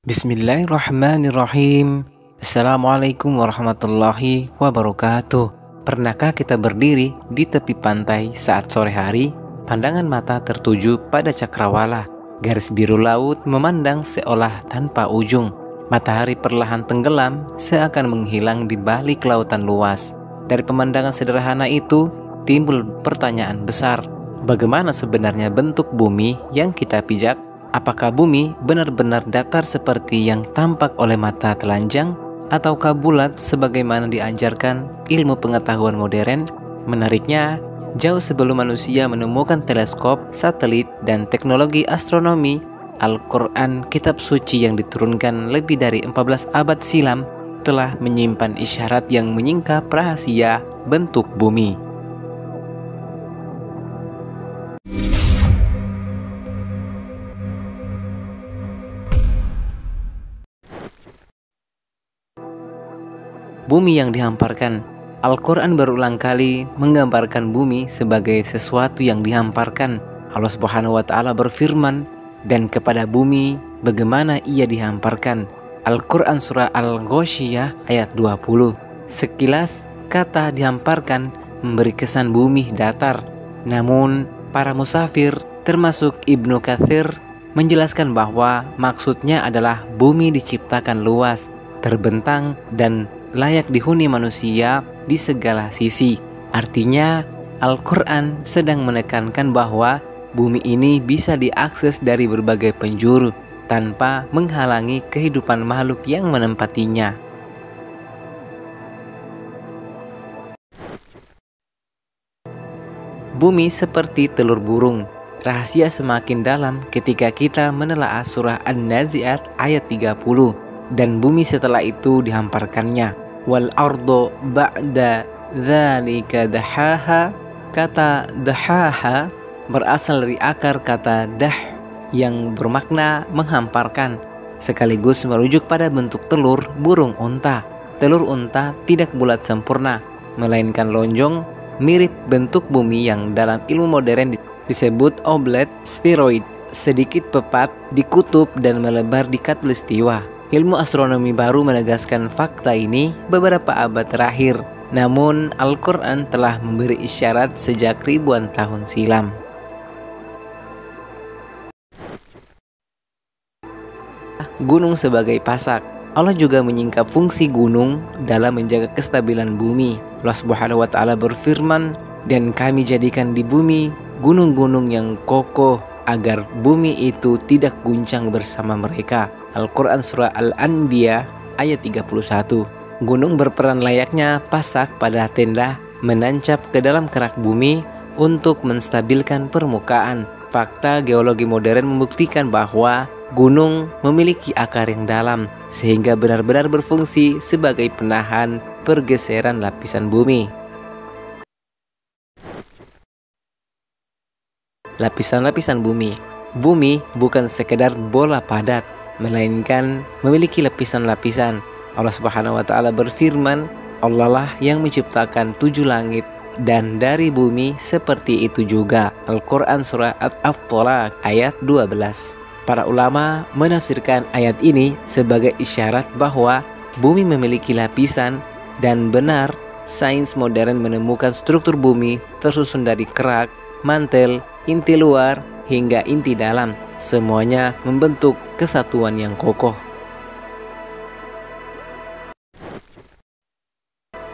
Bismillahirrahmanirrahim. Assalamualaikum warahmatullahi wabarakatuh. Pernahkah kita berdiri di tepi pantai saat sore hari? Pandangan mata tertuju pada cakrawala. Garis biru laut memandang seolah tanpa ujung. Matahari perlahan tenggelam seakan menghilang di balik lautan luas. Dari pemandangan sederhana itu timbul pertanyaan besar. Bagaimana sebenarnya bentuk bumi yang kita pijak? Apakah bumi benar-benar datar seperti yang tampak oleh mata telanjang, ataukah bulat sebagaimana diajarkan ilmu pengetahuan modern? Menariknya, jauh sebelum manusia menemukan teleskop, satelit, dan teknologi astronomi, Al-Quran, kitab suci yang diturunkan lebih dari 14 abad silam, telah menyimpan isyarat yang menyingkap rahasia bentuk bumi. Bumi yang dihamparkan. Al-Quran berulang kali menggambarkan bumi sebagai sesuatu yang dihamparkan. Allah Subhanahu wa Ta'ala berfirman, dan kepada bumi bagaimana ia dihamparkan. Al-Quran surah Al-Ghoshiyah ayat 20. Sekilas kata dihamparkan memberi kesan bumi datar. Namun para musafir termasuk Ibnu Katsir menjelaskan bahwa maksudnya adalah bumi diciptakan luas, terbentang, dan layak dihuni manusia di segala sisi. Artinya, Al-Quran sedang menekankan bahwa bumi ini bisa diakses dari berbagai penjuru tanpa menghalangi kehidupan makhluk yang menempatinya. Bumi seperti telur burung. Rahasia semakin dalam ketika kita menelaah surah An-Nazi'at ayat 30. Dan bumi setelah itu dihamparkannya. Wal ardo ba'da dzalika dahaha. Kata dahaha berasal dari akar kata dah yang bermakna menghamparkan, sekaligus merujuk pada bentuk telur burung unta. Telur unta tidak bulat sempurna, melainkan lonjong, mirip bentuk bumi yang dalam ilmu modern disebut oblet spheroid, sedikit pepat di kutub dan melebar di khatulistiwa. Ilmu astronomi baru menegaskan fakta ini beberapa abad terakhir. Namun Al-Quran telah memberi isyarat sejak ribuan tahun silam. Gunung sebagai pasak. Allah juga menyingkap fungsi gunung dalam menjaga kestabilan bumi. Allah Subhanahu wa Ta'ala berfirman, dan kami jadikan di bumi gunung-gunung yang kokoh agar bumi itu tidak guncang bersama mereka. Al-Quran surah Al-Anbiya ayat 31. Gunung berperan layaknya pasak pada tenda, menancap ke dalam kerak bumi untuk menstabilkan permukaan. Fakta geologi modern membuktikan bahwa gunung memiliki akar yang dalam, sehingga benar-benar berfungsi sebagai penahan pergeseran lapisan bumi. Lapisan-lapisan bumi. Bumi bukan sekedar bola padat, melainkan memiliki lapisan-lapisan. Allah Subhanahu wa Ta'ala berfirman, Allah lah yang menciptakan 7 langit, dan dari bumi seperti itu juga. Al-Quran surah At-Tolaq ayat 12. Para ulama menafsirkan ayat ini sebagai isyarat bahwa bumi memiliki lapisan, dan benar sains modern menemukan struktur bumi tersusun dari kerak, mantel, inti luar, hingga inti dalam. Semuanya membentuk kesatuan yang kokoh.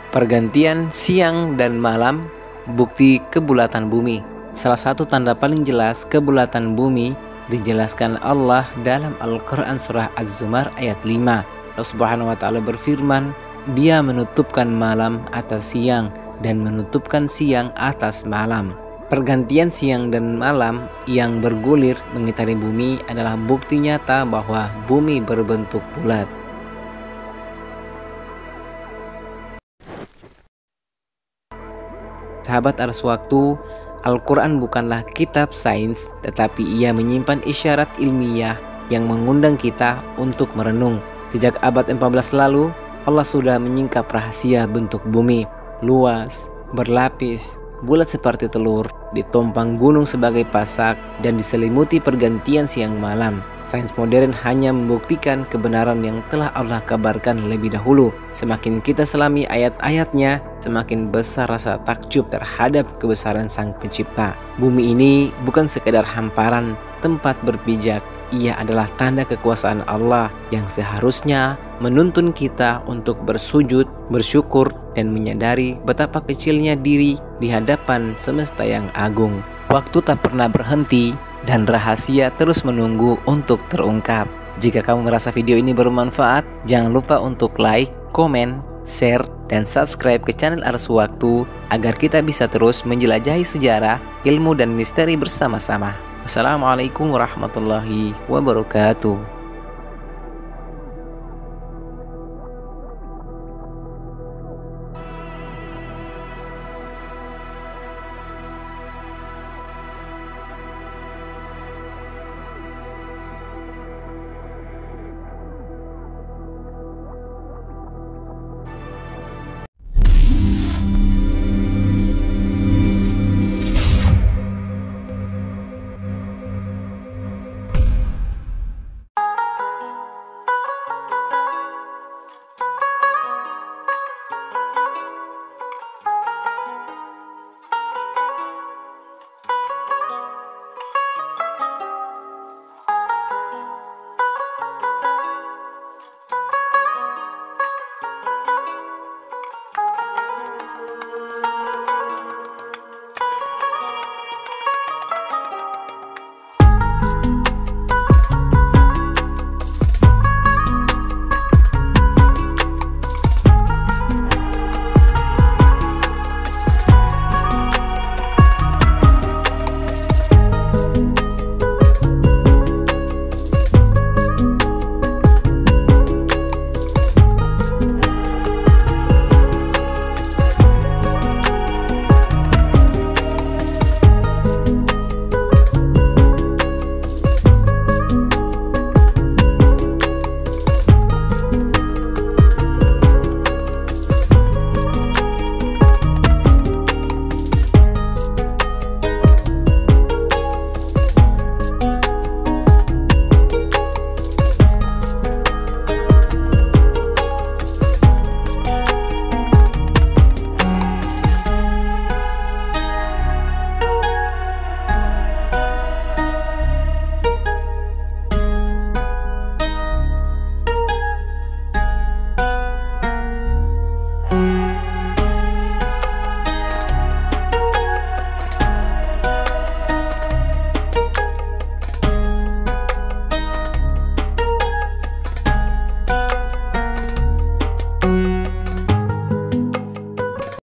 Pergantian siang dan malam, bukti kebulatan bumi. Salah satu tanda paling jelas kebulatan bumi dijelaskan Allah dalam Al-Quran surah Az-Zumar ayat 5. Allah Subhanahu wa Ta'ala berfirman, Dia menutupkan malam atas siang dan menutupkan siang atas malam. Pergantian siang dan malam yang bergulir mengitari bumi adalah bukti nyata bahwa bumi berbentuk bulat. Sahabat Ars Waktu, Al-Quran bukanlah kitab sains, tetapi ia menyimpan isyarat ilmiah yang mengundang kita untuk merenung. Sejak abad 14 lalu, Allah sudah menyingkap rahasia bentuk bumi, luas, berlapis, bulat seperti telur, ditompang gunung sebagai pasak, dan diselimuti pergantian siang malam. Sains modern hanya membuktikan kebenaran yang telah Allah kabarkan lebih dahulu. Semakin kita selami ayat-ayatnya, semakin besar rasa takjub terhadap kebesaran Sang Pencipta. Bumi ini bukan sekedar hamparan tempat berpijak, ia adalah tanda kekuasaan Allah yang seharusnya menuntun kita untuk bersujud, bersyukur, dan menyadari betapa kecilnya diri di hadapan semesta yang agung. Waktu tak pernah berhenti dan rahasia terus menunggu untuk terungkap. Jika kamu merasa video ini bermanfaat, jangan lupa untuk like, komen, share, dan subscribe ke channel Ars Waktu agar kita bisa terus menjelajahi sejarah, ilmu, dan misteri bersama-sama. Wassalamualaikum warahmatullahi wabarakatuh.